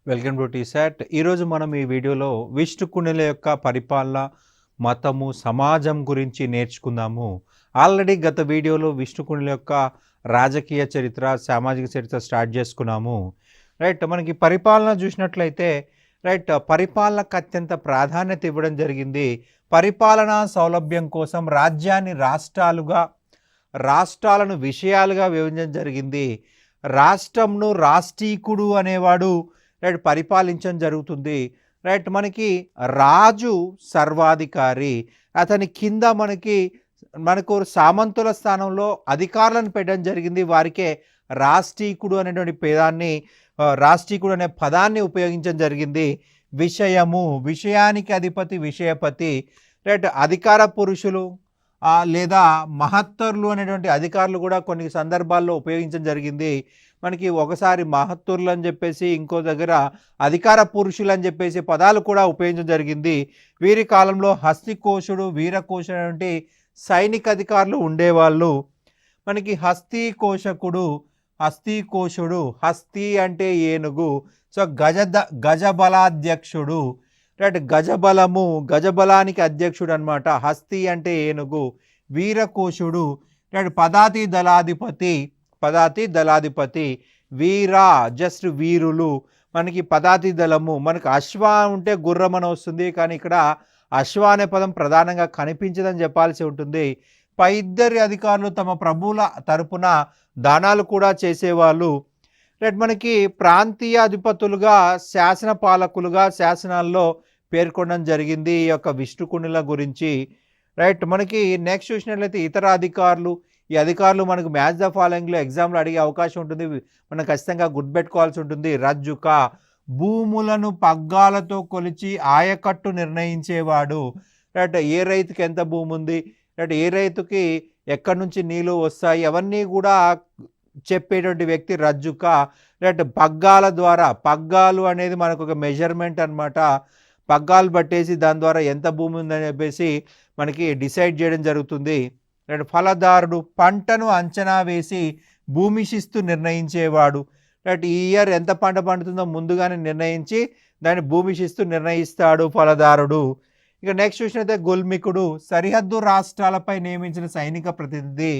Welcome to T-SAT. ఈరోజు మనం ఈ వీడియోలో విష్ణుకుండిల యొక్క పరిపాలన, మతము, సమాజం గురించి నేర్చుకుందాము. ఆల్రెడీ గత వీడియోలో విష్ణుకుండిల యొక్క రాజకీయ చరిత్ర, సామాజిక చరిత్ర స్టార్ట్ చేసుకున్నాము. రైట్, మనకి పరిపాలన చూసినట్లయితే పరిపాలనకు అత్యంత ప్రాధాన్యత ఇవ్వడం జరిగింది. పరిపాలనా సౌలభ్యం కోసం రాజ్యాన్ని రాష్ట్రాలను విషయాలుగా విభజించడం జరిగింది. రాష్ట్రంను రాష్ట్రీకుడు అనేవాడు పరిపాలించడం జరుగుతుంది. మనకి రాజు సర్వాధికారి, అతని కింద మనకు సామంతుల స్థానంలో అధికారులను పెట్టడం జరిగింది. వారికే రాష్ట్రీకుడు అనేటువంటి రాష్ట్రీకుడు అనే పదాన్ని ఉపయోగించడం జరిగింది. విషయానికి అధిపతి, విషయపతి. అధికార పురుషులు లేదా మహత్తరులు అనేటువంటి అధికారులు కూడా కొన్ని సందర్భాల్లో ఉపయోగించడం జరిగింది. మనకి ఒకసారి మహత్తరులు అని చెప్పేసి, ఇంకో దగ్గర అధికార పురుషులు అని చెప్పేసి పదాలు కూడా ఉపయోగించడం జరిగింది. వీరి కాలంలో హస్తికోశుడు, వీరకోశుడు అనేటువంటి సైనిక అధికారులు ఉండేవాళ్ళు. మనకి హస్తికోశుడు, హస్తి అంటే ఏనుగు. సో గజబలాధ్యక్షుడు, గజబలానికి అధ్యక్షుడు అనమాట. హస్తి అంటే ఏనుగు. వీరకోశుడు పదాతి దళాధిపతి. జస్ట్ వీరులు. మనకి పదాతి దళము, మనకి అశ్వ ఉంటే గుర్రం అని వస్తుంది, కానీ ఇక్కడ అశ్వ అనే పదం ప్రధానంగా కనిపించదని చెప్పాల్సి ఉంటుంది. పై ఇద్దరి అధికారులు తమ ప్రభువుల తరపున దానాలు కూడా చేసేవాళ్ళు. మనకి ప్రాంతీయ అధిపతులుగా, శాసన పాలకులుగా శాసనాల్లో పేర్కొనడం జరిగింది ఈ యొక్క విష్ణుకుండిల గురించి. మనకి నెక్స్ట్ చూసినట్లయితే ఇతర అధికారులు. ఈ అధికారులు మనకు మ్యాచ్ ద ఫాలోయింగ్లో ఎగ్జామ్లో అడిగే అవకాశం ఉంటుంది, మనం ఖచ్చితంగా గుర్తుపెట్టుకోవాల్సి ఉంటుంది. రజ్జుక, భూములను పగ్గాలతో కొలిచి ఆయకట్టు నిర్ణయించేవాడు. ఏ రైతుకి ఎంత భూమి ఉంది, ఏ రైతుకి ఎక్కడి నుంచి నీళ్ళు వస్తాయి, అవన్నీ కూడా చెప్పేటువంటి వ్యక్తి రజ్జుక. పగ్గాల ద్వారా, పగ్గాలు అనేది మనకు ఒక మెజర్మెంట్ అనమాట. పగ్గాలు పట్టేసి దాని ద్వారా ఎంత భూమి ఉందని చెప్పేసి మనకి డిసైడ్ చేయడం జరుగుతుంది. ఫలదారుడు, పంటను అంచనా వేసి భూమి శిస్తు నిర్ణయించేవాడు. ఈ ఇయర్ ఎంత పంట పండుతుందో ముందుగానే నిర్ణయించి దాని భూమి శిస్తు నిర్ణయిస్తాడు ఫలదారుడు. ఇక నెక్స్ట్ చూసినట్లయితే గుల్మికుడు, సరిహద్దు రాష్ట్రాలపై నియమించిన సైనిక ప్రతినిధి.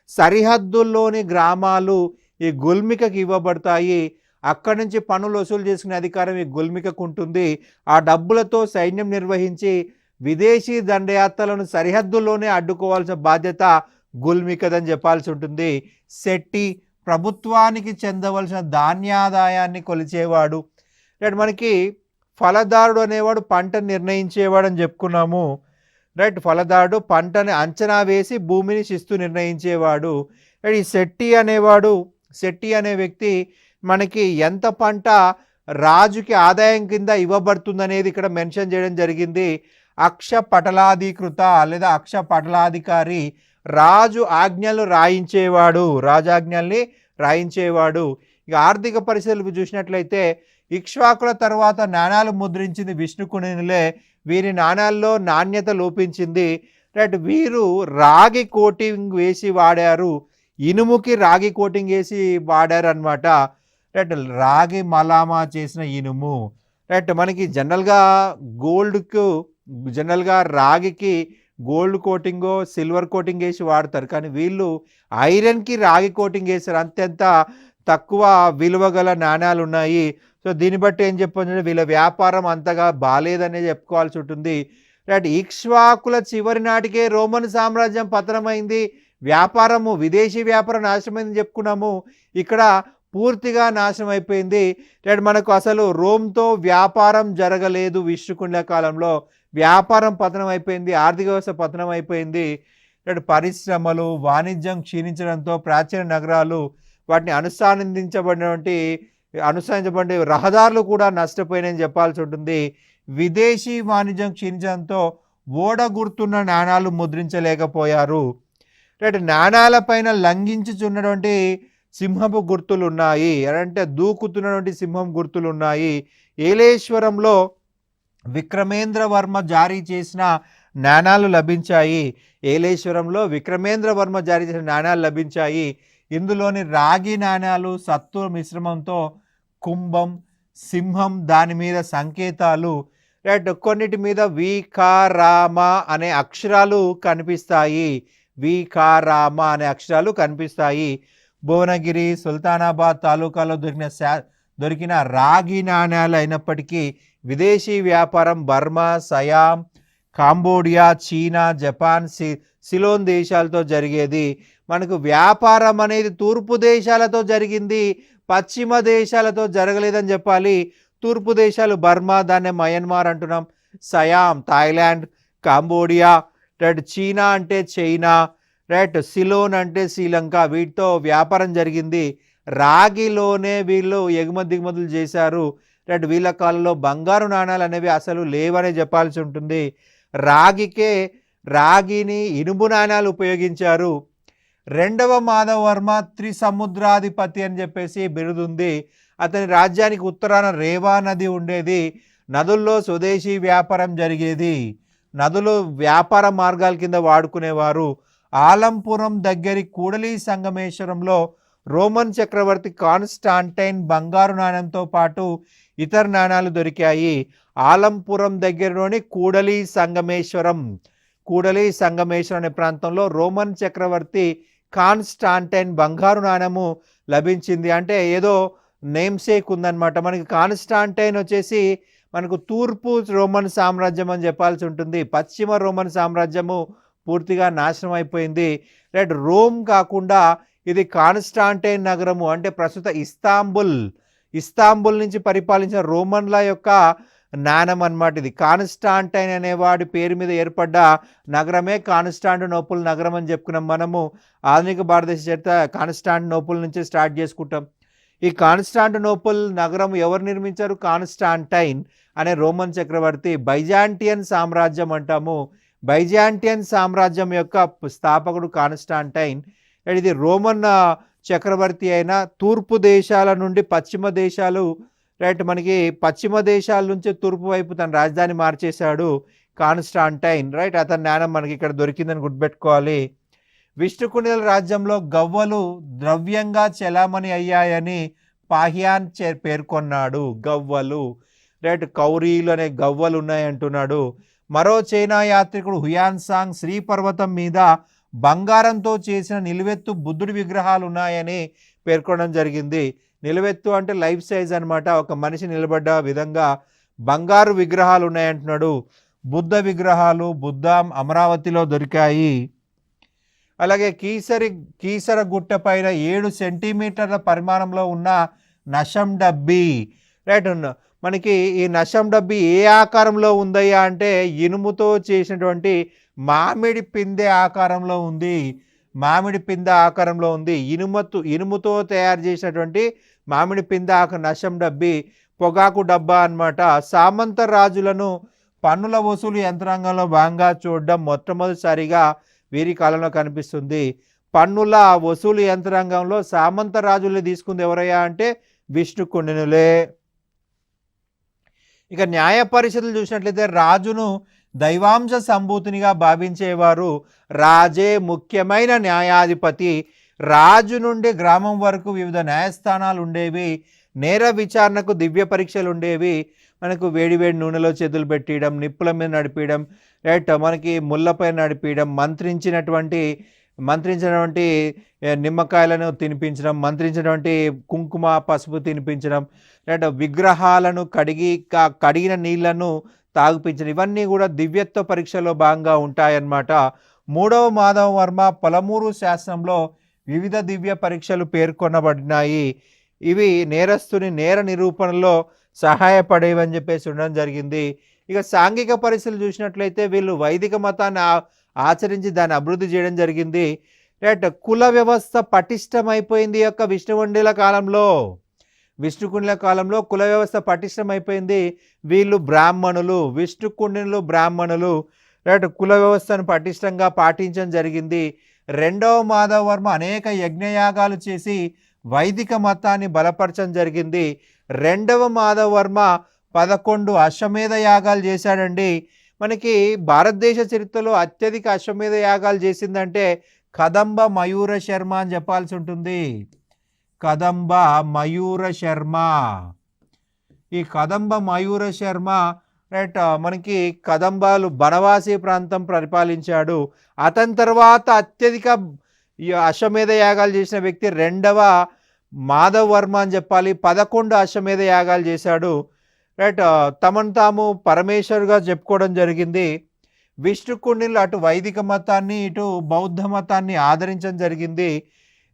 సరిహద్దుల్లోని గ్రామాలు ఈ గుల్మికకి ఇవ్వబడతాయి. అక్కడి నుంచి పన్నులు వసూలు చేసుకునే అధికారం ఈ గుల్మికకు ఉంటుంది. ఆ డబ్బులతో సైన్యం నిర్వహించి విదేశీ దండయాత్రలను సరిహద్దుల్లోనే అడ్డుకోవాల్సిన బాధ్యత గుల్మికదని చెప్పాల్సి ఉంటుంది. శెట్టి, ప్రభుత్వానికి చెందవలసిన ధాన్యాదాయాన్ని కొలిచేవాడు. మనకి ఫలదారుడు అనేవాడు పంట నిర్ణయించేవాడు అని చెప్పుకున్నాము. ఫలదారుడు పంటని అంచనా వేసి భూమిని శిస్తు నిర్ణయించేవాడు. ఈ శెట్టి అనే వ్యక్తి మనకి ఎంత పంట రాజుకి ఆదాయం కింద ఇవ్వబడుతుందనేది ఇక్కడ మెన్షన్ చేయడం జరిగింది. అక్షపటలాధికృత లేదా అక్షపటలాధికారి, రాజు ఆజ్ఞలు రాజాజ్ఞల్ని రాయించేవాడు. ఇక ఆర్థిక పరిస్థితులు చూసినట్లయితే ఇక్ష్వాకుల తర్వాత నాణాలు ముద్రించింది విష్ణుకుండినులే. వీరి నాణాల్లో నాణ్యత లోపించింది. వీరు రాగి కోటింగ్ వేసి వాడారు, ఇనుముకి రాగి కోటింగ్ వేసి వాడారు అనమాట. రాగి మలామా చేసిన ఇనుము. మనకి జనరల్గా రాగికి గోల్డ్ కోటింగో సిల్వర్ కోటింగ్ వేసి వాడతారు, కానీ వీళ్ళు ఐరన్కి రాగి కోటింగ్ వేశారు. అంతెంత తక్కువ విలువ గల నాణ్యాలు ఉన్నాయి. సో దీన్ని బట్టి ఏం చెప్పొచ్చు, వీళ్ళ వ్యాపారం అంతగా బాలేదనే చెప్పుకోవాల్సి ఉంటుంది. ఇక్ష్వాకుల చివరి నాటికే రోమన్ సామ్రాజ్యం పతనమైంది. విదేశీ వ్యాపారం నాశనమైందని చెప్పుకున్నాము. ఇక్కడ పూర్తిగా నాశనం అయిపోయింది. మనకు అసలు రోమ్తో వ్యాపారం జరగలేదు. విష్ణుకుండిల కాలంలో వ్యాపారం పతనం అయిపోయింది, ఆర్థిక వ్యవస్థ పతనం అయిపోయింది. పరిశ్రమలు, వాణిజ్యం క్షీణించడంతో ప్రాచీన నగరాలు, వాటిని అనుసరించబడిన రహదారులు కూడా నష్టపోయినాయని చెప్పాల్సి ఉంటుంది. విదేశీ వాణిజ్యం క్షీణించడంతో ఓడ గుర్తున్న నాణాలు ముద్రించలేకపోయారు. నాణాలపైన లంఘించుచున్నటువంటి సింహపు గుర్తులు ఉన్నాయి, అంటే దూకుతున్నటువంటి సింహం గుర్తులు ఉన్నాయి. ఏలేశ్వరంలో విక్రమేంద్రవర్మ జారీ చేసిన నాణాలు లభించాయి. ఇందులోని రాగి నాణాలు సత్తు మిశ్రమంతో కుంభం, సింహం, దాని మీద సంకేతాలు, రైట్. కొన్నిటి మీద వికారామ అనే అక్షరాలు కనిపిస్తాయి. వికారామ అనే అక్షరాలు కనిపిస్తాయి. భువనగిరి, సుల్తానాబాద్ తాలూకాలో దొరికిన రాగి నాణ్యాలు అయినప్పటికీ విదేశీ వ్యాపారం Burma, Siam, Cambodia, చీనా, Japan, Ceylon దేశాలతో జరిగేది. మనకు వ్యాపారం అనేది తూర్పు దేశాలతో జరిగింది, పశ్చిమ దేశాలతో జరగలేదని చెప్పాలి. తూర్పు దేశాలు బర్మా, దాన్నే మయన్మార్ అంటున్నాం, సయాం థాయిలాండ్, కాంబోడియా, రైట్, చీనా అంటే చైనా, రైట్, సిలోన్ అంటే శ్రీలంక, వీటితో వ్యాపారం జరిగింది. రాగిలోనే వీళ్ళు ఎగుమతి దిగుమతులు చేశారు. రైట్, వీళ్ళ కాలంలో బంగారు నాణాలు అనేవి అసలు లేవనే చెప్పాల్సి ఉంటుంది. రాగిని ఇనుము నాణాలు ఉపయోగించారు. రెండవ మాధవవర్మ త్రిసముద్రాధిపతి అని చెప్పేసి బిరుదుంది. అతని రాజ్యానికి ఉత్తరాన రేవా నది ఉండేది. నదుల్లో స్వదేశీ వ్యాపారం జరిగేది. నదులు వ్యాపార మార్గాల కింద వాడుకునేవారు. ఆలంపురం దగ్గరి కూడలి సంగమేశ్వరంలో రోమన్ చక్రవర్తి కాన్స్టాంటైన్ బంగారు నాణ్యంతో పాటు ఇతర నాణాలు దొరికాయి. ఆలంపురం దగ్గరలోని కూడలి సంగమేశ్వరం అనే ప్రాంతంలో రోమన్ చక్రవర్తి కాన్స్టాంటైన్ బంగారు నాణ్యము లభించింది. అంటే ఏదో నేమ్సేక్ ఉందన్నమాట. మనకి కాన్స్టాంటైన్ వచ్చేసి మనకు తూర్పు రోమన్ సామ్రాజ్యం అని చెప్పాల్సి ఉంటుంది. పశ్చిమ రోమన్ సామ్రాజ్యము పూర్తిగా నాశనం అయిపోయింది. రైట్, రోమ్ కాకుండా ఇది కాన్స్టాంటైన్ నగరము, అంటే ప్రస్తుత ఇస్తాంబుల్ నుంచి పరిపాలించిన రోమన్ల యొక్క నాణం అన్నమాట. ఇది కాన్స్టాంటైన్ అనేవాడి పేరు మీద ఏర్పడ్డ నగరమే కాన్స్టాంటినోపుల్ నగరం అని చెప్పుకున్నాం మనము. ఆధునిక భారతదేశ చరిత్ర కాన్స్టాంటినోపుల్ నుంచి స్టార్ట్ చేసుకుంటాం. ఈ కాన్స్టాంటినోపుల్ నగరం ఎవరు నిర్మించారు? కాన్స్టాంటైన్ అనే రోమన్ చక్రవర్తి. బైజాంటియన్ సామ్రాజ్యం అంటాము. బైజాంటియన్ సామ్రాజ్యం యొక్క స్థాపకుడు కాన్స్టాంటైన్. ఇది రోమన్ చక్రవర్తి అయిన తూర్పు దేశాల నుండి పశ్చిమ దేశాలు, రైట్, మనకి పశ్చిమ దేశాల నుంచి తూర్పు వైపు తన రాజధాని మార్చేశాడు కాన్స్టాంటైన్. రైట్, అతని నాణం మనకి ఇక్కడ దొరికిందని గుర్తుపెట్టుకోవాలి. విష్ణుకుండిల రాజ్యంలో గవ్వలు ద్రవ్యంగా చెలామణి అయ్యాయని పాహ్యాన్ పేర్కొన్నాడు. గవ్వలు, రైట్, కౌరీలు అనే గవ్వలు ఉన్నాయంటున్నాడు. మరో చైనా యాత్రికుడు హుయాన్సాంగ్ శ్రీపర్వతం మీద బంగారంతో చేసిన నిలువెత్తు బుద్ధుడి విగ్రహాలు ఉన్నాయని పేర్కొనడం జరిగింది. నిలువెత్తు అంటే లైఫ్ సైజ్ అనమాట. ఒక మనిషి నిలబడ్డ విధంగా బంగారు విగ్రహాలు ఉన్నాయంటున్నాడు. బుద్ధ విగ్రహాలు అమరావతిలో దొరికాయి. అలాగే కీసర గుట్ట పైన 7 సెంటీమీటర్ల పరిమాణంలో ఉన్న నషం డబ్బి, రైట్. మనకి ఈ నషం డబ్బి ఏ ఆకారంలో ఉందయ్యా అంటే ఇనుముతో చేసినటువంటి మామిడి పిందె ఆకారంలో ఉంది. ఇనుముతో తయారు చేసినటువంటి మామిడి పిందె నషం డబ్బి, పొగాకు డబ్బా అన్నమాట. సామంత రాజులను పన్నుల వసూలు యంత్రాంగంలో భాగంగా చూడడం మొట్టమొదటిసారిగా వీరి కాలంలో కనిపిస్తుంది. పన్నుల వసూలు యంత్రాంగంలో సామంత రాజుల్ని తీసుకుంది ఎవరయ్యా అంటే విష్ణుకుండినులే. ఇక న్యాయ పరిషత్తులు చూసినట్లయితే రాజును దైవాంశ సంభూతినిగా భావించేవారు. రాజే ముఖ్యమైన న్యాయాధిపతి. రాజు నుండి గ్రామం వరకు వివిధ న్యాయస్థానాలు ఉండేవి. నేర విచారణకు దివ్య పరీక్షలు ఉండేవి. మనకు వేడివేడి నూనెలో చేతులు పెట్టియడం, నిప్పుల మీద నడిపించడం, రైట్, మనకి ముళ్ళపై నడిపించడం, మంత్రించినటువంటి నిమ్మకాయలను తినిపించడం, మంత్రించినటువంటి కుంకుమ పసుపు తినిపించడం, రైట్, విగ్రహాలను కడిగిన నీళ్లను తాగిపించడం, ఇవన్నీ కూడా దివ్యత్వ పరీక్షలో భాగంగా ఉంటాయన్నమాట. 3వ మాధవవర్మ పలమూరు శాసనంలో వివిధ దివ్య పరీక్షలు పేర్కొనబడినాయి. ఇవి నేరస్తుని నేర నిరూపణలో సహాయపడేవని చెప్పేసి ఉండడం జరిగింది. ఇక సాంఘిక పరిస్థితులు చూసినట్లయితే వీళ్ళు వైదిక మతాన్ని ఆచరించి దాన్ని అభివృద్ధి చేయడం జరిగింది. రైట్, కుల వ్యవస్థ పటిష్టమైపోయింది యొక్క విష్ణుకుండిల కాలంలో కుల వ్యవస్థ పటిష్టమైపోయింది. వీళ్ళు బ్రాహ్మణులు, విష్ణుకుండినులు బ్రాహ్మణులు. రైట్, కుల వ్యవస్థను పటిష్టంగా పాటించడం జరిగింది. 2వ మాధవవర్మ అనేక యజ్ఞయాగాలు చేసి వైదిక మతాన్ని బలపరచడం జరిగింది. 2వ మాధవవర్మ 11 అశ్వమేధ యాగాలు చేశాడండి. మనకి భారతదేశ చరిత్రలో అత్యధిక అశ్వమేధ యాగాలు చేసిందంటే కదంబ మయూర శర్మ అని చెప్పాల్సి ఉంటుంది. కదంబ మయూర శర్మ. ఈ కదంబ మయూర శర్మ రైట్ మనకి కదంబాలు బనవాసి ప్రాంతం పరిపాలించాడు. అతని తర్వాత అత్యధిక ఈ అశ్వమేధ యాగాలు చేసిన వ్యక్తి రెండవ మాధవ్ వర్మ అని చెప్పాలి. 11 అశ్వమేధ యాగాలు చేశాడు. రైట్ తమను తాము పరమేశ్వరుగా చెప్పుకోవడం జరిగింది. విష్ణుకుండినులు అటు వైదిక మతాన్ని ఇటు బౌద్ధ మతాన్ని ఆదరించడం జరిగింది.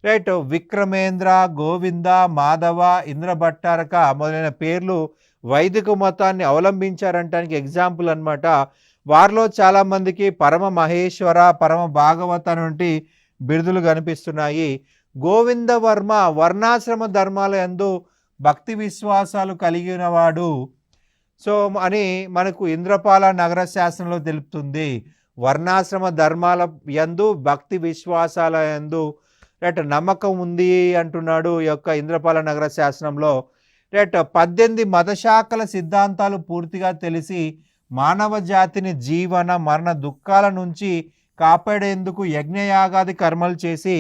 రైట్ విక్రమేంద్ర, గోవింద, మాధవ, ఇంద్రభట్టారక మొదలైన పేర్లు వైదిక మతాన్ని అవలంబించారంటానికి ఎగ్జాంపుల్ అన్నమాట. వారిలో చాలామందికి పరమ మహేశ్వర, పరమ భాగవత వంటి బిరుదులు కనిపిస్తున్నాయి. గోవింద వర్మ వర్ణాశ్రమ ధర్మాల యందు భక్తి విశ్వాసాలు కలిగినవాడు సో అని మనకు ఇంద్రపాల నగర శాసనంలో తెలుపుతుంది. వర్ణాశ్రమ ధర్మాల యందు భక్తి విశ్వాసాల యందు రైట్ నమ్మకం ఉంది అంటున్నాడు ఈ యొక్క ఇంద్రపాల నగర శాసనంలో. రైట్ 18 మతశాఖల సిద్ధాంతాలు పూర్తిగా తెలిసి మానవ జాతిని జీవన మరణ దుఃఖాల నుంచి కాపాడేందుకు యజ్ఞయాగాది కర్మలు చేసి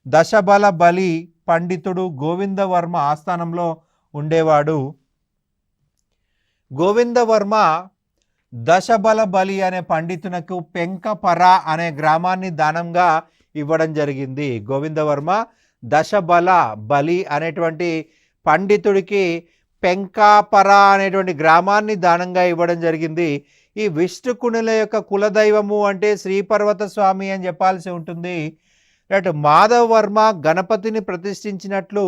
దశబల బలి పండితుడు గోవిందవర్మ ఆస్థానంలో ఉండేవాడు. గోవిందవర్మ దశబల బలి అనే పండితునకు పెంకపర అనే గ్రామాన్ని దానంగా ఇవ్వడం జరిగింది. గోవిందవర్మ దశబల బలి అనేటువంటి పండితుడికి పెంకాపర అనేటువంటి గ్రామాన్ని దానంగా ఇవ్వడం జరిగింది. ఈ విష్ణుకునుల యొక్క కులదైవము అంటే శ్రీపర్వత స్వామి అని చెప్పాల్సి ఉంటుంది. రైట్ మాధవ్ వర్మ గణపతిని ప్రతిష్ఠించినట్లు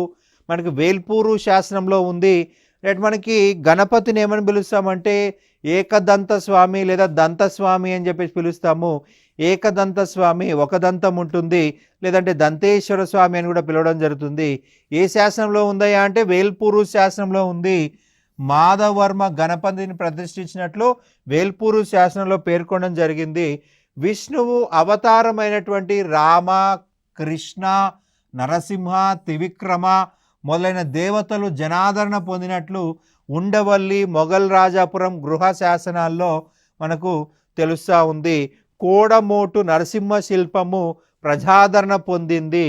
మనకి వేల్పూరు శాసనంలో ఉంది. రైట్ మనకి గణపతిని ఏమని పిలుస్తామంటే ఏకదంత స్వామి లేదా దంతస్వామి అని చెప్పేసి పిలుస్తాము. ఏకదంత స్వామి ఒక దంతం ఉంటుంది, లేదంటే దంతేశ్వర స్వామి అని కూడా పిలవడం జరుగుతుంది. ఏ శాసనంలో ఉందయా అంటే వేల్పూరు శాసనంలో ఉంది. మాధవ్ వర్మ గణపతిని ప్రతిష్ఠించినట్లు వేల్పూరు శాసనంలో పేర్కొనడం జరిగింది. విష్ణువు అవతారమైనటువంటి రామ, కృష్ణ, నరసింహ, త్రివిక్రమ మొదలైన దేవతలు జనాదరణ పొందినట్లు ఉండవల్లి, మొఘల్ రాజాపురం గృహ శాసనాల్లో మనకు తెలుస్తూ ఉంది. కోడమోటు నరసింహ శిల్పము ప్రజాదరణ పొందింది.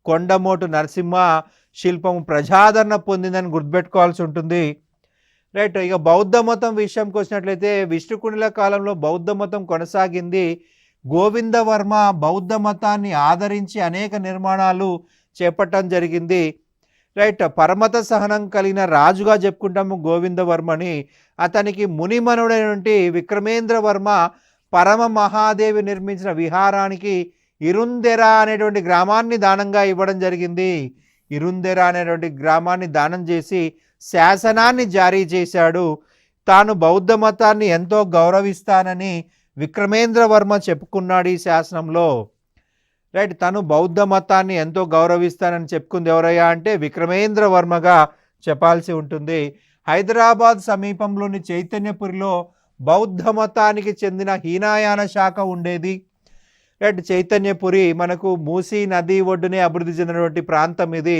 కొండమోటు నరసింహ శిల్పము ప్రజాదరణ పొందిందని గుర్తుపెట్టుకోవాల్సి ఉంటుంది. రైట్ ఇక బౌద్ధ మతం విషయంకి వచ్చినట్లయితే విష్ణుకుండిల కాలంలో బౌద్ధ మతం కొనసాగింది. గోవిందవర్మ బౌద్ధ మతాన్ని ఆదరించి అనేక నిర్మాణాలు చేపట్టడం జరిగింది. రైట్ పరమత సహనం కలిగిన రాజుగా చెప్పుకుంటాము గోవిందవర్మని. అతనికి మునిమనుడైనటువంటి విక్రమేంద్ర వర్మ పరమ మహాదేవి నిర్మించిన విహారానికి ఇరుందెర అనేటువంటి గ్రామాన్ని దానంగా ఇవ్వడం జరిగింది. ఇరుందెర అనేటువంటి గ్రామాన్ని దానం చేసి శాసనాన్ని జారీ చేశాడు. తాను బౌద్ధ మతాన్ని ఎంతో గౌరవిస్తానని విక్రమేంద్ర వర్మ చెప్పుకున్నాడు ఈ శాసనంలో. రైట్ తను బౌద్ధ మతాన్ని ఎంతో గౌరవిస్తానని చెప్పుకుంది ఎవరయ్యా అంటే విక్రమేంద్ర వర్మగా చెప్పాల్సి ఉంటుంది. హైదరాబాద్ సమీపంలోని చైతన్యపురిలో బౌద్ధ మతానికి చెందిన హీనాయాన శాఖ ఉండేది. రైట్ చైతన్యపురి మనకు మూసీ నది ఒడ్డునే అభివృద్ధి చెందినటువంటి ప్రాంతం ఇది.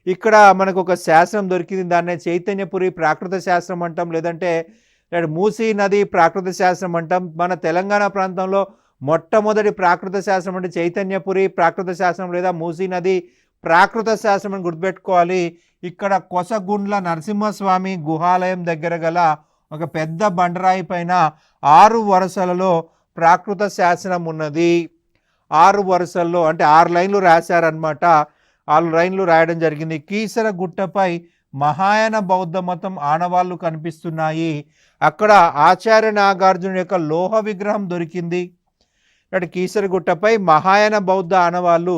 ఇక్కడ మనకు ఒక శాసనం దొరికింది, దాన్నే చైతన్యపురి ప్రాకృత శాస్త్రం అంటాం, లేదంటే మూసీ నది ప్రాకృత శాస్త్రం అంటాం. మన తెలంగాణ ప్రాంతంలో మొట్టమొదటి ప్రాకృత శాస్త్రం అంటే చైతన్యపురి ప్రాకృత శాస్త్రం లేదా మూసీ నది ప్రాకృత శాస్త్రం అని గుర్తుపెట్టుకోవాలి. ఇక్కడ కొసగుండ్ల నరసింహస్వామి గుహాలయం దగ్గర గల ఒక పెద్ద బండరాయి పైన 6 వరుసలలో ప్రాకృత శాసనం ఉన్నది. 6 వరుసల్లో అంటే 6 లైన్లు రాశారనమాట. 6 లైన్లు రాయడం జరిగింది. కీసర గుట్టపై మహాయాన బౌద్ధ మతం ఆనవాళ్ళు కనిపిస్తున్నాయి. అక్కడ ఆచార్య నాగార్జున యొక్క లోహ విగ్రహం దొరికింది. అటు కీసరగుట్టపై మహాయాన బౌద్ధ ఆనవాళ్ళు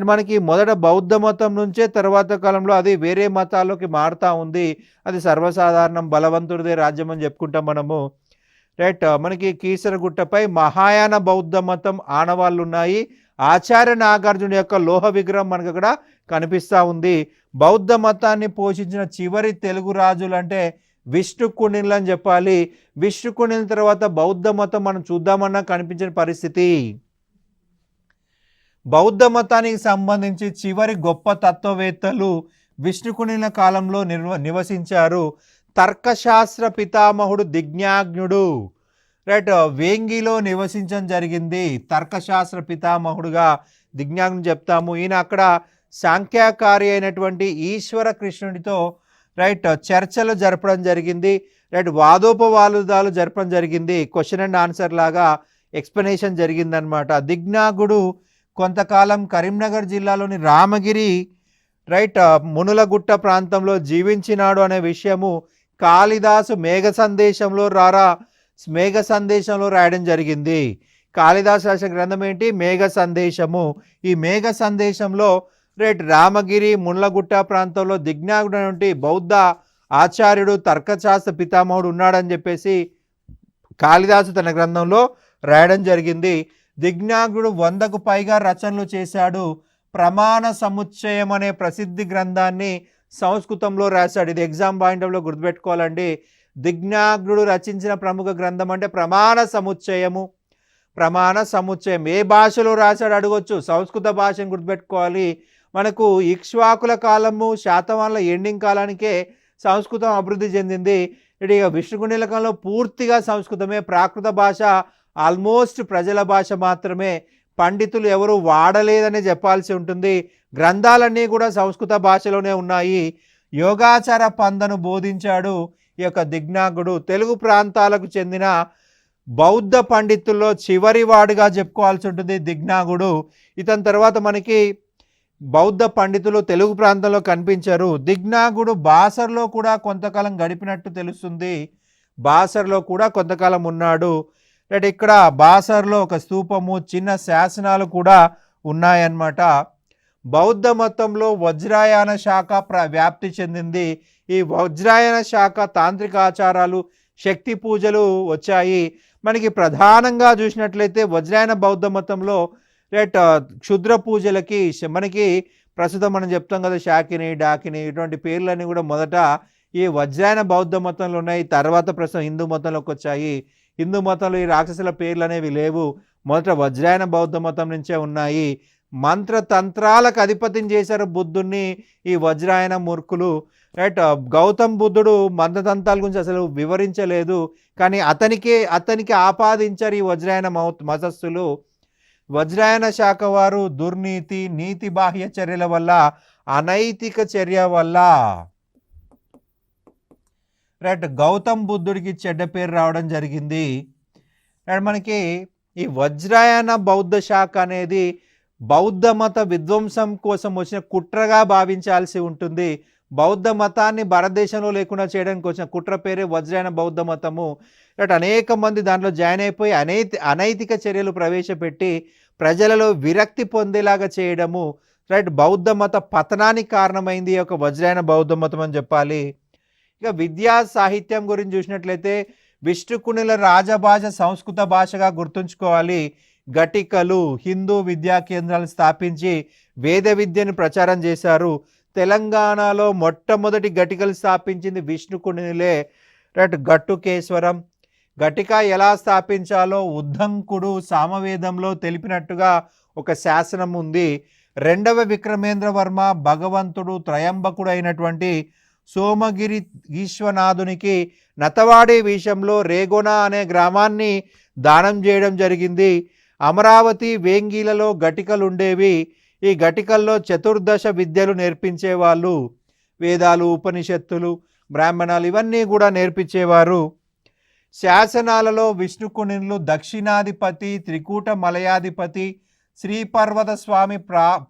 మనకి మొదట బౌద్ధ మతం నుంచే తర్వాత కాలంలో అది వేరే మతాల్లోకి మారుతూ ఉంది. అది సర్వసాధారణం, బలవంతుడిదే రాజ్యం అని చెప్పుకుంటాం మనము. రైట్ మనకి కీసరగుట్టపై మహాయాన బౌద్ధ మతం ఆనవాళ్ళు ఉన్నాయి. ఆచార్య నాగార్జున యొక్క లోహ విగ్రహం మనకు అక్కడ కనిపిస్తూ ఉంది. బౌద్ధ మతాన్ని పోషించిన చివరి తెలుగు రాజులు అంటే విష్ణుకుండినులు అని చెప్పాలి. విష్ణుకుండినుల తర్వాత బౌద్ధ మతం మనం చూద్దామన్నా కనిపించిన పరిస్థితి. బౌద్ధ మతానికి సంబంధించి చివరి గొప్ప తత్వవేత్తలు విష్ణుకుండినుల కాలంలో నివసించారు. తర్కశాస్త్ర పితామహుడు దిజ్ఞాజ్ఞుడు రైట్ వేంగిలో నివసించడం జరిగింది. తర్కశాస్త్ర పితామహుడుగా దిజ్ఞాజ్ఞుడు చెప్తాము. ఈయన అక్కడ సాంఖ్యకారి అయినటువంటి ఈశ్వర కృష్ణుడితో రైట్ చర్చలు జరపడం జరిగింది. రైట్ వాదోపవాదాలు జరపడం జరిగింది. క్వశ్చన్ అండ్ ఆన్సర్ లాగా ఎక్స్ప్లెనేషన్ జరిగిందనమాట. దిగ్నాగుడు కొంతకాలం కరీంనగర్ జిల్లాలోని రామగిరి రైట్ మునులగుట్ట ప్రాంతంలో జీవించినాడు అనే విషయము కాళిదాసు మేఘ సందేశంలో రాయడం జరిగింది. కాళిదాసు రాసిన గ్రంథం ఏంటి? మేఘ సందేశము. ఈ మేఘ సందేశంలో రైట్ రామగిరి మునులగుట్ట ప్రాంతంలో దిగ్నాగుడు నుండి బౌద్ధ ఆచార్యుడు తర్కశాస్త్ర పితామహుడు ఉన్నాడని చెప్పేసి కాళిదాసు తన గ్రంథంలో రాయడం జరిగింది. దిగ్నాగుడు 100కు పైగా రచనలు చేశాడు. ప్రమాణ సముచ్చయం అనే ప్రసిద్ధి గ్రంథాన్ని సంస్కృతంలో రాశాడు. ఇది ఎగ్జామ్ పాయింట్ ఆఫ్ లో గుర్తుపెట్టుకోవాలండి. దిగ్నాగుడు రచించిన ప్రముఖ గ్రంథం అంటే ప్రమాణ సముచ్చయము. ప్రమాణ సముచ్చయం ఏ భాషలో రాశాడు అడగొచ్చు. సంస్కృత భాషను గుర్తుపెట్టుకోవాలి. మనకు ఇక్ష్వాకుల కాలము శాతవాహనుల ఎండింగ్ కాలానికే సంస్కృతం అభివృద్ధి చెందింది. ఇక విష్ణుకుండిల కాలంలో పూర్తిగా సంస్కృతమే. ప్రాకృత భాష ఆల్మోస్ట్ ప్రజల భాష మాత్రమే. పండితులు ఎవరు వాడలేదని చెప్పాల్సి ఉంటుంది. గ్రంథాలన్నీ కూడా సంస్కృత భాషలోనే ఉన్నాయి. యోగాచార పందను బోధించాడు ఈ యొక్క దిగ్నాగుడు. తెలుగు ప్రాంతాలకు చెందిన బౌద్ధ పండితుల్లో చివరి వాడుగా చెప్పుకోవాల్సి ఉంటుంది దిగ్నాగుడు. ఇతని తర్వాత మనకి బౌద్ధ పండితులు తెలుగు ప్రాంతంలో కనిపించారు. దిగ్నాగుడు బాసర్లో కూడా కొంతకాలం గడిపినట్టు తెలుస్తుంది. బాసర్లో కూడా కొంతకాలం ఉన్నాడు. రైట్ ఇక్కడ బాసర్లో ఒక స్తూపము, చిన్న శాసనాలు కూడా ఉన్నాయన్నమాట. బౌద్ధ మతంలో వజ్రాయన శాఖ వ్యాప్తి చెందింది. ఈ వజ్రాయన శాఖ తాంత్రిక ఆచారాలు, శక్తి పూజలు వచ్చాయి. మనకి ప్రధానంగా చూసినట్లయితే వజ్రాయన బౌద్ధ మతంలో రైట్ క్షుద్ర పూజలకి మనకి ప్రస్తుతం మనం చెప్తాం కదా శాకిని, డాకిని ఇటువంటి పేర్లన్నీ కూడా మొదట ఈ వజ్రాయన బౌద్ధ మతంలో ఉన్నాయి. తర్వాత ప్రస్తుతం హిందూ మతంలోకి వచ్చాయి. హిందూ మతంలో ఈ రాక్షసుల పేర్లు అనేవి లేవు. మొదట వజ్రాయన బౌద్ధ మతం నుంచే ఉన్నాయి. మంత్రతంత్రాలకు అధిపతిని చేశారు బుద్ధుణ్ణి ఈ వజ్రాయన మూర్ఖులు. రైట్ గౌతమ్ బుద్ధుడు మంత్రతంత్రాల గురించి అసలు వివరించలేదు, కానీ అతనికి ఆపాదించారు ఈ వజ్రాయన మతస్థులు. వజ్రాయన శాఖ వారు దుర్నీతి, నీతి బాహ్య చర్యల వల్ల, అనైతిక చర్య వల్ల రైట్ గౌతమ్ బుద్ధుడికి చెడ్డ పేరు రావడం జరిగింది. అండ్ మనకి ఈ వజ్రాయన బౌద్ధ శాఖ అనేది బౌద్ధ మత విధ్వంసం కోసం వచ్చిన కుట్రగా భావించాల్సి ఉంటుంది. బౌద్ధ మతాన్ని భారతదేశంలో లేకుండా చేయడానికి వచ్చిన కుట్ర పేరే వజ్రాయన బౌద్ధ మతము. రైట్ అనేక మంది దాంట్లో జాయిన్ అయిపోయి అనైతిక చర్యలు ప్రవేశపెట్టి ప్రజలలో విరక్తి పొందేలాగా చేయడము రైట్ బౌద్ధ మత పతనానికి కారణమైంది ఈ యొక్క వజ్రాయన బౌద్ధ మతం అని చెప్పాలి. ఇక విద్యా సాహిత్యం గురించి చూసినట్లయితే విష్ణుకుండిల రాజభాష సంస్కృత భాషగా గుర్తుంచుకోవాలి. ఘటికలు, హిందూ విద్యా కేంద్రాలు స్థాపించి వేద విద్యను ప్రచారం చేశారు. తెలంగాణలో మొట్టమొదటి ఘటికలు స్థాపించింది విష్ణుకుండిలే. రైట్ గట్టుకేశ్వరం. ఘటిక ఎలా స్థాపించాలో ఉద్దంకుడు సామవేదంలో తెలిపినట్టుగా ఒక శాసనం ఉంది. 2వ విక్రమేంద్రవర్మ భగవంతుడు త్రయంబకుడు అయినటువంటి సోమగిరి ఈశ్వనాథునికి నతవాడే విషయంలో రేగొన అనే గ్రామాన్ని దానం చేయడం జరిగింది. అమరావతి వేంగీలలో ఘటికలు ఉండేవి. ఈ ఘటికల్లో చతుర్దశ విద్యలు నేర్పించేవాళ్ళు. వేదాలు, ఉపనిషత్తులు, బ్రాహ్మణాలు ఇవన్నీ కూడా నేర్పించేవారు. శాసనాలలో విష్ణుకుండినులు దక్షిణాధిపతి, త్రికూట మలయాధిపతి, శ్రీపర్వత స్వామి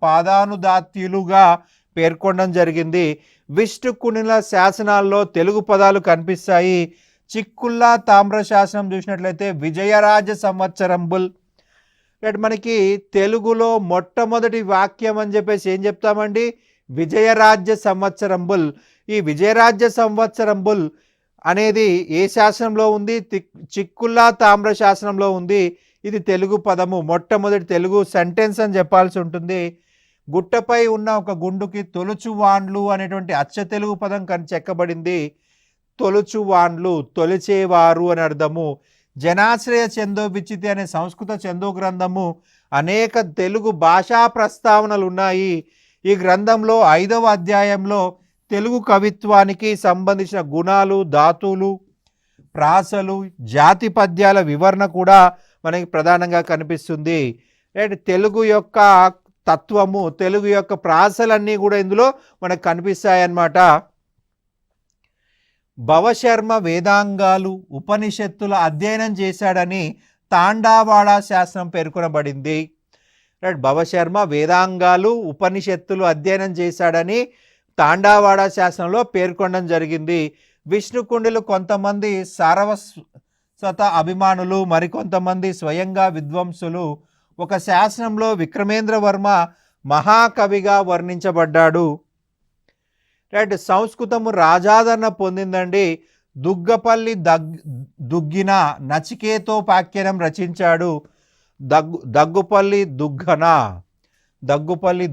పాదానుదాత్యులుగా పేర్కొనడం జరిగింది. విష్ణుకుండినుల శాసనాల్లో తెలుగు పదాలు కనిపిస్తాయి. చిక్కుల్లా తామ్ర శాసనం చూసినట్లయితే విజయరాజ సంవత్సరంబుల్. మనకి తెలుగులో మొట్టమొదటి వాక్యం అని చెప్పేసి ఏం చెప్తామండి? విజయరాజ్య సంవత్సరంబుల్. ఈ విజయరాజ్య సంవత్సరంబుల్ అనేది ఏ శాసనంలో ఉంది? చిక్కుల్లా తామ్ర శాసనంలో ఉంది. ఇది తెలుగు పదము, మొట్టమొదటి తెలుగు సెంటెన్స్ అని చెప్పాల్సి ఉంటుంది. గుట్టపై ఉన్న ఒక గుండుకి తొలుచువాండ్లు అనేటువంటి అచ్చ తెలుగు పదం చెక్కబడింది. తొలుచువాండ్లు తొలిచేవారు అని అర్థము. జనాశ్రయ చందో విచితి అనే సంస్కృత చందో గ్రంథము అనేక తెలుగు భాషా ప్రస్తావనలు ఉన్నాయి. ఈ గ్రంథంలో 5వ అధ్యాయంలో తెలుగు కవిత్వానికి సంబంధించిన గుణాలు, ధాతువులు, ప్రాసలు, జాతి పద్యాల వివరణ కూడా మనకి ప్రధానంగా కనిపిస్తుంది. తెలుగు యొక్క తత్వము, తెలుగు యొక్క ప్రాసలన్నీ కూడా ఇందులో మనకు కనిపిస్తాయన్నమాట. భవశర్మ వేదాంగాలు ఉపనిషత్తుల అధ్యయనం చేశాడని తాండావాడ శాసనం పేర్కొనబడింది. రైట్, భవశర్మ వేదాంగాలు ఉపనిషత్తులు అధ్యయనం చేశాడని తాండావాడ శాసనంలో పేర్కొనడం జరిగింది. విష్ణుకుండిలు కొంతమంది సారస్వత అభిమానులు, మరికొంతమంది స్వయంగా విద్వాంసులు ఒక శాసనంలో విక్రమేంద్రవర్మ మహాకవిగా వర్ణించబడ్డాడు. రైట్, సంస్కృతము రాజాదరణ పొందిందండి. దుగ్గపల్లి దుగ్గిన నచికేతోపాఖ్యానం రచించాడు. దగ్గుపల్లి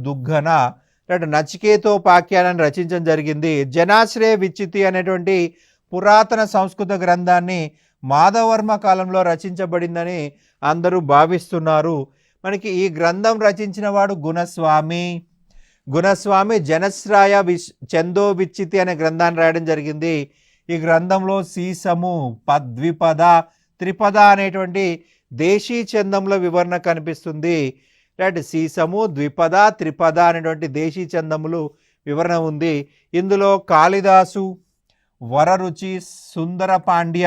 దుగ్గన రైట్ నచికేతోపాఖ్యానాన్ని రచించడం జరిగింది. జనాశ్రయ విచ్చితి అనేటువంటి పురాతన సంస్కృత గ్రంథాన్ని మాధవర్మ కాలంలో రచించబడిందని అందరూ భావిస్తున్నారు. మనకి ఈ గ్రంథం రచించిన వాడు గుణస్వామి జనశ్రాయ చందో విచ్చితి అనే గ్రంథాన్ని రాయడం జరిగింది. ఈ గ్రంథంలో సీసము, ద్విపద, త్రిపద అనేటువంటి దేశీ చందంలో వివరణ కనిపిస్తుంది. రైట్, సీసము, ద్విపద, త్రిపద అనేటువంటి దేశీ చందములు వివరణ ఉంది. ఇందులో కాళిదాసు, వరరుచి, సుందర పాండ్య,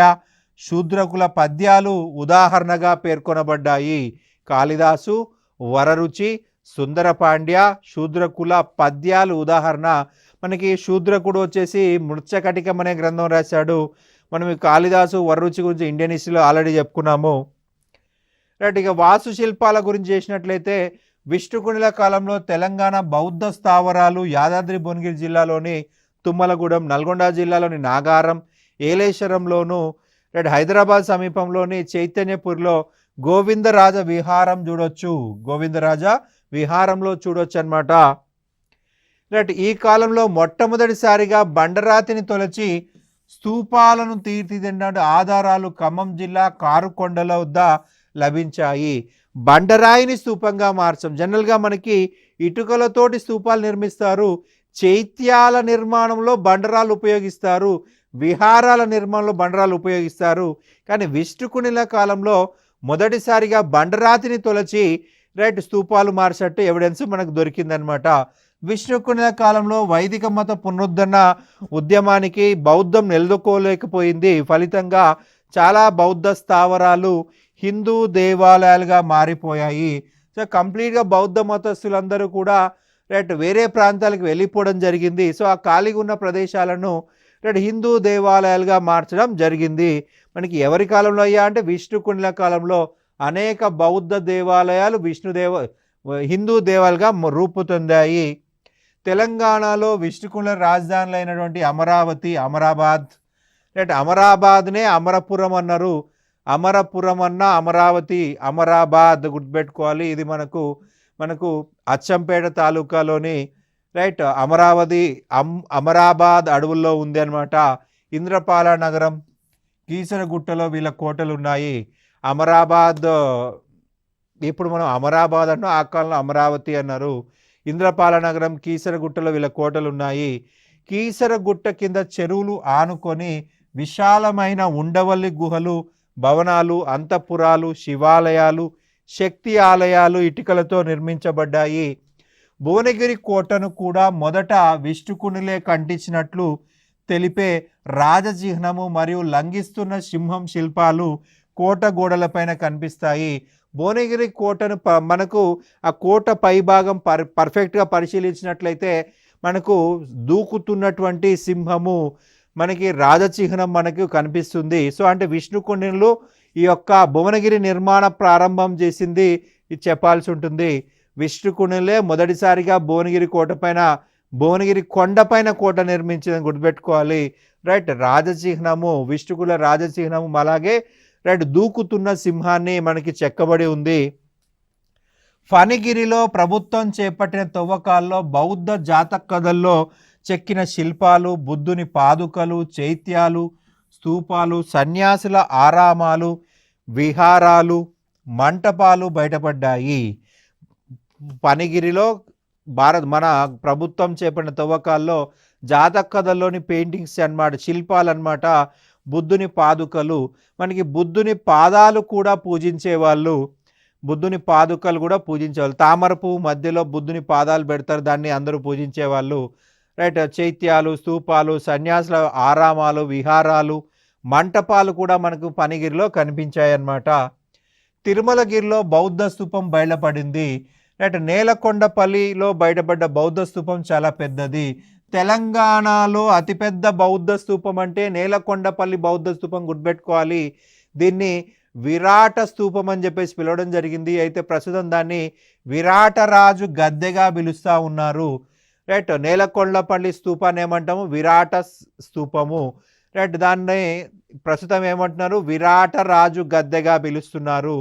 శూద్రకుల పద్యాలు ఉదాహరణగా పేర్కొనబడ్డాయి. కాళిదాసు, వరరుచి, సుందర పాండ్య, శూద్రకుల పద్యాలు ఉదాహరణ. మనకి శూద్రకుడు వచ్చేసి మృత్యకటికం అనే గ్రంథం రాశాడు. మనం ఈ కాళిదాసు, వరరుచి గురించి ఇండియన్ హిస్టరీలో ఆల్రెడీ చెప్పుకున్నాము. రైట్, ఇక వాస్తుశిల్పాల గురించి చేసినట్లయితే విష్ణుకుండిల కాలంలో తెలంగాణ బౌద్ధ స్థావరాలు యాదాద్రి భువనగిరి జిల్లాలోని తుమ్మలగూడెం, నల్గొండ జిల్లాలోని నాగారం, ఏలేశ్వరంలోను, రైట్ హైదరాబాద్ సమీపంలోని చైతన్యపూర్లో గోవిందరాజ విహారం చూడొచ్చు. గోవిందరాజ విహారంలో చూడొచ్చు అనమాట. రైట్, ఈ కాలంలో మొట్టమొదటిసారిగా బండరాతిని తొలచి స్తూపాలను తీర్చిదిద్దిన ఆధారాలు ఖమ్మం జిల్లా కారుకొండల వద్ద లభించాయి. బండరాయిని స్తూపంగా మార్చం. జనరల్గా మనకి ఇటుకలతోటి స్తూపాలు నిర్మిస్తారు. చైత్యాల నిర్మాణంలో బండరాలు ఉపయోగిస్తారు, విహారాల నిర్మాణంలో బండరాలు ఉపయోగిస్తారు. కానీ విష్ణుకుండిల కాలంలో మొదటిసారిగా బండరాతిని తొలచి రైట్ స్తూపాలు మార్చట్టు ఎవిడెన్స్ మనకు దొరికిందనమాట. విష్ణుకుండిల కాలంలో వైదిక మత పునరుద్ధరణ ఉద్యమానికి బౌద్ధం నిలదొక్కోలేకపోయింది. ఫలితంగా చాలా బౌద్ధ స్థావరాలు హిందూ దేవాలయాలుగా మారిపోయాయి. సో కంప్లీట్గా బౌద్ధ మతస్థులందరూ కూడా రైట్ వేరే ప్రాంతాలకు వెళ్ళిపోవడం జరిగింది. సో ఆ ఖాళీగా ఉన్న ప్రదేశాలను రైట్ హిందూ దేవాలయాలుగా మార్చడం జరిగింది. మనకి ఎవరి కాలంలో అయ్యా అంటే విష్ణుకుండిల కాలంలో అనేక బౌద్ధ దేవాలయాలు హిందూ దేవాలుగా రూపుపొందాయి. తెలంగాణలో విష్ణుకుండిల రాజధానులు అయినటువంటి అమరాబాద్ రైట్ అమరాబాద్నే అమరపురం అన్నారు. అమరపురం అన్న అమరావతి, అమరాబాద్ గుర్తుపెట్టుకోవాలి. ఇది మనకు అచ్చంపేట తాలూకాలోని రైట్ అమరాబాద్ అడవుల్లో ఉంది అనమాట. ఇంద్రపాల నగరం, కీసరగుట్టలో వీళ్ళ కోటలు ఉన్నాయి. అమరాబాద్ ఇప్పుడు మనం అమరాబాద్ అన్న ఆ కాలంలో అమరావతి అన్నారు. ఇంద్రపాల నగరం, కీసరగుట్టలో వీళ్ళ కోటలు ఉన్నాయి. కీసరగుట్ట కింద చెరువులు ఆనుకొని విశాలమైన ఉండవల్లి గుహలు, భవనాలు, అంతఃపురాలు, శివాలయాలు, శక్తి ఆలయాలు ఇటుకలతో నిర్మించబడ్డాయి. భువనగిరి కోటను కూడా మొదట విష్ణుకుండిలే కట్టించినట్లు తెలిపే రాజచిహ్నము మరియు లంఘిస్తున్న సింహం శిల్పాలు కోట గోడలపైన కనిపిస్తాయి. భువనగిరి కోటను మనకు ఆ కోట పైభాగం పర్ఫెక్ట్గా పరిశీలించినట్లయితే మనకు దూకుతున్నటువంటి సింహము మనకి రాజచిహ్నం మనకు కనిపిస్తుంది. సో అంటే విష్ణుకుండిలు ఈ యొక్క భువనగిరి నిర్మాణ ప్రారంభం చేసింది ఇది చెప్పాల్సి ఉంటుంది. విష్ణుకుండిలే మొదటిసారిగా భువనగిరి కొండపైన కోట నిర్మించిందని గుర్తుపెట్టుకోవాలి. రైట్, రాజచిహ్నము విష్ణుకుల రాజచిహ్నము, అలాగే రైట్ దూకుతున్న సింహాన్ని మనకి చెక్కబడి ఉంది. ఫణిగిరిలో ప్రభుత్వం చేపట్టిన తవ్వకాల్లో బౌద్ధ జాతక కథల్లో చెక్కిన శిల్పాలు, బుద్ధుని పాదుకలు, చైత్యాలు, స్తూపాలు, సన్యాసుల ఆరామాలు, విహారాలు, మంటపాలు బయటపడ్డాయి. ఫణిగిరిలో మన ప్రభుత్వం చేపట్టిన తవ్వకాల్లో జాతక కథల్లోని పెయింటింగ్స్ అన్నమాట, శిల్పాలు అన్నమాట. బుద్ధుని పాదుకలు, మనకి బుద్ధుని పాదాలు కూడా పూజించేవాళ్ళు. బుద్ధుని పాదుకలు కూడా పూజించేవాళ్ళు. తామర పువ్వు మధ్యలో బుద్ధుని పాదాలు పెడతారు, దాన్ని అందరూ పూజించేవాళ్ళు. రైట్. చైత్యాలు, స్తూపాలు, సన్యాసుల ఆరామాలు, విహారాలు, మంటపాలు కూడా మనకు పనిగిరిలో కనిపించాయన్నమాట. తిరుమలగిరిలో బౌద్ధ స్తూపం బయలుపడింది. రైట్. నేలకొండపల్లిలో బయటపడ్డ బౌద్ధ స్తూపం చాలా పెద్దది. తెలంగాణలో అతిపెద్ద బౌద్ధ స్తూపం అంటే నేలకొండపల్లి బౌద్ధ స్తూపం, గుర్తుపెట్టుకోవాలి. దీన్ని విరాట స్తూపం అని చెప్పేసి పిలవడం జరిగింది. అయితే ప్రస్తుతం దాన్ని విరాటరాజు గద్దెగా పిలుస్తూ ఉన్నారు. రైట్. నేలకొండపల్లి స్తూపాన్ని ఏమంటాము? విరాట స్తూపము. రైట్. దాన్ని ప్రస్తుతం ఏమంటున్నారు? విరాటరాజు గద్దెగా పిలుస్తున్నారు.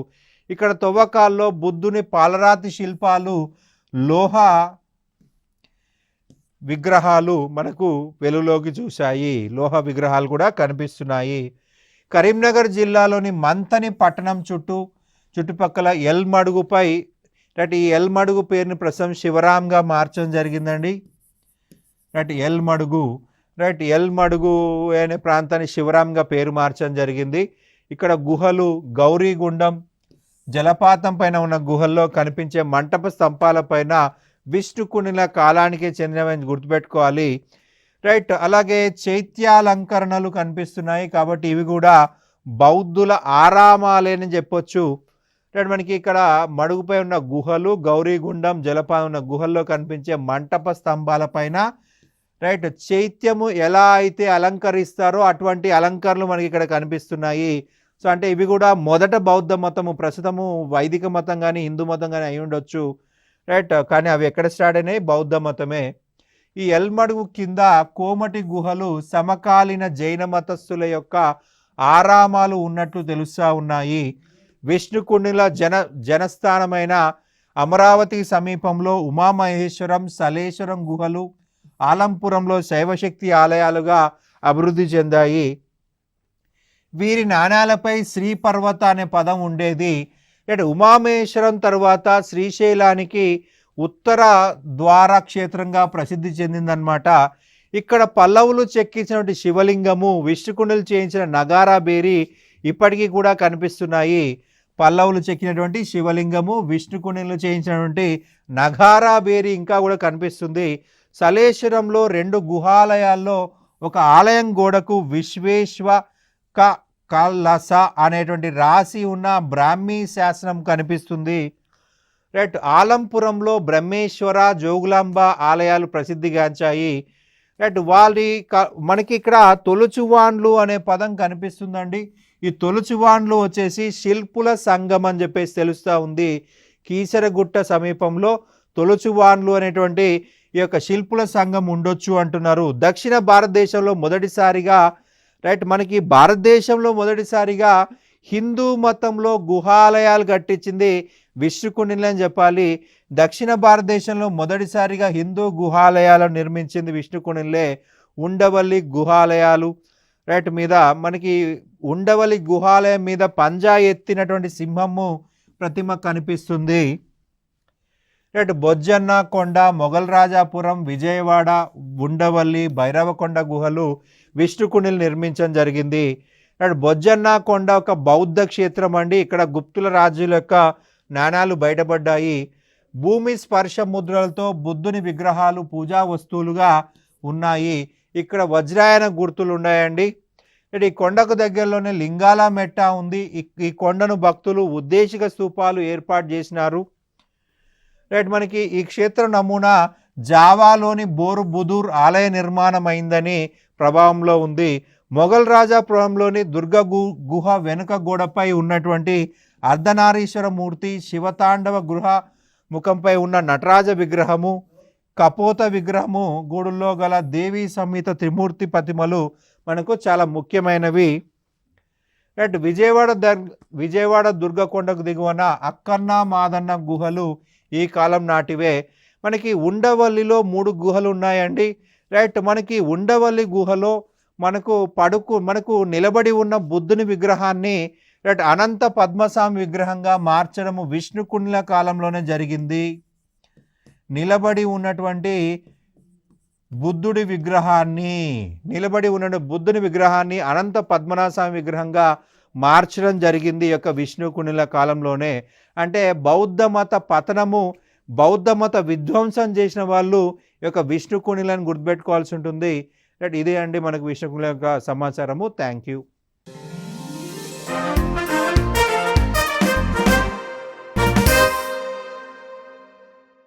ఇక్కడ తవ్వకాల్లో బుద్ధుని పాలరాతి శిల్పాలు, లోహ విగ్రహాలు మనకు వెలుగులోకి చూశాయి. లోహ విగ్రహాలు కూడా కనిపిస్తున్నాయి. కరీంనగర్ జిల్లాలోని మంతని పట్టణం చుట్టుపక్కల ఎల్మడుగుపై, రైట్, ఈ ఎల్మడుగు పేరుని ప్రస్తుతం శివరాంగా మార్చడం జరిగిందండి. రైట్. ఎల్మడుగు, రైట్, ఎల్మడుగు అనే ప్రాంతాన్ని శివరాంగా పేరు మార్చడం జరిగింది. ఇక్కడ గుహలు, గౌరీగుండం జలపాతం పైన ఉన్న గుహల్లో కనిపించే మంటప స్తంభాల పైన విష్ణుకునిల కాలానికి చెందినవని గుర్తుపెట్టుకోవాలి. రైట్. అలాగే చైత్యాలంకరణలు కనిపిస్తున్నాయి, కాబట్టి ఇవి కూడా బౌద్ధుల ఆరామాలేని చెప్పొచ్చు. రైట్. మనకి ఇక్కడ మడుగుపై ఉన్న గుహలు, గౌరీగుండం జలపాతం ఉన్న గుహల్లో కనిపించే మంటప స్తంభాల పైన, రైట్, చైత్యము ఎలా అయితే అలంకరిస్తారో అటువంటి అలంకరణలు మనకి ఇక్కడ కనిపిస్తున్నాయి. సో అంటే ఇవి కూడా మొదట బౌద్ధ మతము, ప్రస్తుతము వైదిక మతం కానీ హిందూ మతం కానీ అయి ఉండొచ్చు. రైట్. కానీ అవి ఎక్కడ స్టార్ట్ అయినాయి? బౌద్ధ మతమే. ఈ ఎల్మడుగు కింద కోమటి గుహలు సమకాలీన జైన మతస్థుల యొక్క ఆరామాలు ఉన్నట్లు తెలుస్తూ ఉన్నాయి. విష్ణుకుండిల జనస్థానమైన అమరావతి సమీపంలో ఉమామహేశ్వరం, సలేశ్వరం గుహలు ఆలంపురంలో శైవశక్తి ఆలయాలుగా అభివృద్ధి చెందాయి. వీరి నాణాలపై శ్రీపర్వత అనే పదం ఉండేది. ఉమామహేశ్వరం తర్వాత శ్రీశైలానికి ఉత్తర ద్వార క్షేత్రంగా ప్రసిద్ధి చెందిందనమాట. ఇక్కడ పల్లవులు చెక్కించినటువంటి శివలింగము, విష్ణుకుండలు చేయించిన నగారా బేరి ఇప్పటికీ కూడా కనిపిస్తున్నాయి. పల్లవులు చెక్కినటువంటి శివలింగము, విష్ణుకుండలు చేయించినటువంటి నగారా బేరి ఇంకా కూడా కనిపిస్తుంది. సలేశ్వరంలో 2 గుహాలయాల్లో ఒక ఆలయం గోడకు విశ్వేశ్వ కలస అనేటువంటి రాసి ఉన్న బ్రాహ్మీ శాసనం కనిపిస్తుంది. రైట్. ఆలంపురంలో బ్రహ్మేశ్వర, జోగులాంబ ఆలయాలు ప్రసిద్ధిగాంచాయి. రైట్. మనకి ఇక్కడ తొలుచువాండ్లు అనే పదం కనిపిస్తుందండి. ఈ తొలుచువాండ్లు వచ్చేసి శిల్పుల సంఘం అని చెప్పేసి తెలుస్తూ ఉంది. కీసరగుట్ట సమీపంలో తొలుచువాండ్లు అనేటువంటి ఈ యొక్క శిల్పుల సంఘం ఉండొచ్చు అంటున్నారు. దక్షిణ భారతదేశంలో మొదటిసారిగా, రైట్, మనకి భారతదేశంలో మొదటిసారిగా హిందూ మతంలో గుహాలయాలు కట్టించింది విష్ణుకుండిని అని చెప్పాలి. దక్షిణ భారతదేశంలో మొదటిసారిగా హిందూ గుహాలయాలను నిర్మించింది విష్ణుకుండిలే. ఉండవల్లి గుహాలయాలు, రైట్, మీద మనకి ఉండవల్లి గుహాలయం మీద పంజా ఎత్తినటువంటి సింహము ప్రతిమ కనిపిస్తుంది. రైట్. బొజ్జన్న కొండ, మొఘల్ రాజాపురం, విజయవాడ, ఉండవల్లి, భైరవకొండ గుహలు విష్ణుకుండిని నిర్మించడం జరిగింది. రైట్. బొజ్జన్న కొండ ఒక బౌద్ధ క్షేత్రం అండి. ఇక్కడ గుప్తుల రాజుల యొక్క నాణాలు బయటపడ్డాయి. భూమి స్పర్శ ముద్రలతో బుద్ధుని విగ్రహాలు పూజా వస్తువులుగా ఉన్నాయి. ఇక్కడ వజ్రాయన గుర్తులు ఉన్నాయండి. ఈ కొండకు దగ్గరలోనే లింగాల మెట్ట ఉంది. ఈ కొండను భక్తులు ఉద్దేశిక స్తూపాలు ఏర్పాటు చేసినారు. రైట్. మనకి ఈ క్షేత్ర నమూనా జావాలోని బోర్బుదూర్ ఆలయ నిర్మాణం అయిందని ప్రభావంలో ఉంది. మొఘల్ రాజాపురంలోని దుర్గ గుహ వెనుక గోడపై ఉన్నటువంటి అర్ధనారీశ్వర మూర్తి, శివతాండవ గృహ ముఖంపై ఉన్న నటరాజ విగ్రహము, కపోత విగ్రహము, గూడుల్లో గల దేవీ సమేత త్రిమూర్తి ప్రతిమలు మనకు చాలా ముఖ్యమైనవి. రైట్. విజయవాడ దుర్గకొండకు దిగువన అక్కన్న మాదన్న గుహలు ఈ కాలం నాటివే. మనకి ఉండవల్లిలో 3 గుహలు ఉన్నాయండి. రైట్. మనకి ఉండవల్లి గుహలో మనకు నిలబడి ఉన్న బుద్ధుని విగ్రహాన్ని, రైట్, అనంత పద్మస్వామి విగ్రహంగా మార్చడము విష్ణుకుండిల కాలంలోనే జరిగింది. నిలబడి ఉన్నటువంటి బుద్ధుని విగ్రహాన్ని అనంత పద్మనాభస్వామి విగ్రహంగా మార్చడం జరిగింది ఈ యొక్క విష్ణుకునిల కాలంలోనే. అంటే బౌద్ధ మత పతనము, బౌద్ధ మత విధ్వంసం చేసిన వాళ్ళు ఈ యొక్క విష్ణుకునిలను గుర్తుపెట్టుకోవాల్సి ఉంటుంది. రైట్, ఇదే అండి మనకు విష్ణుకునిల యొక్క సమాచారము. Thank you.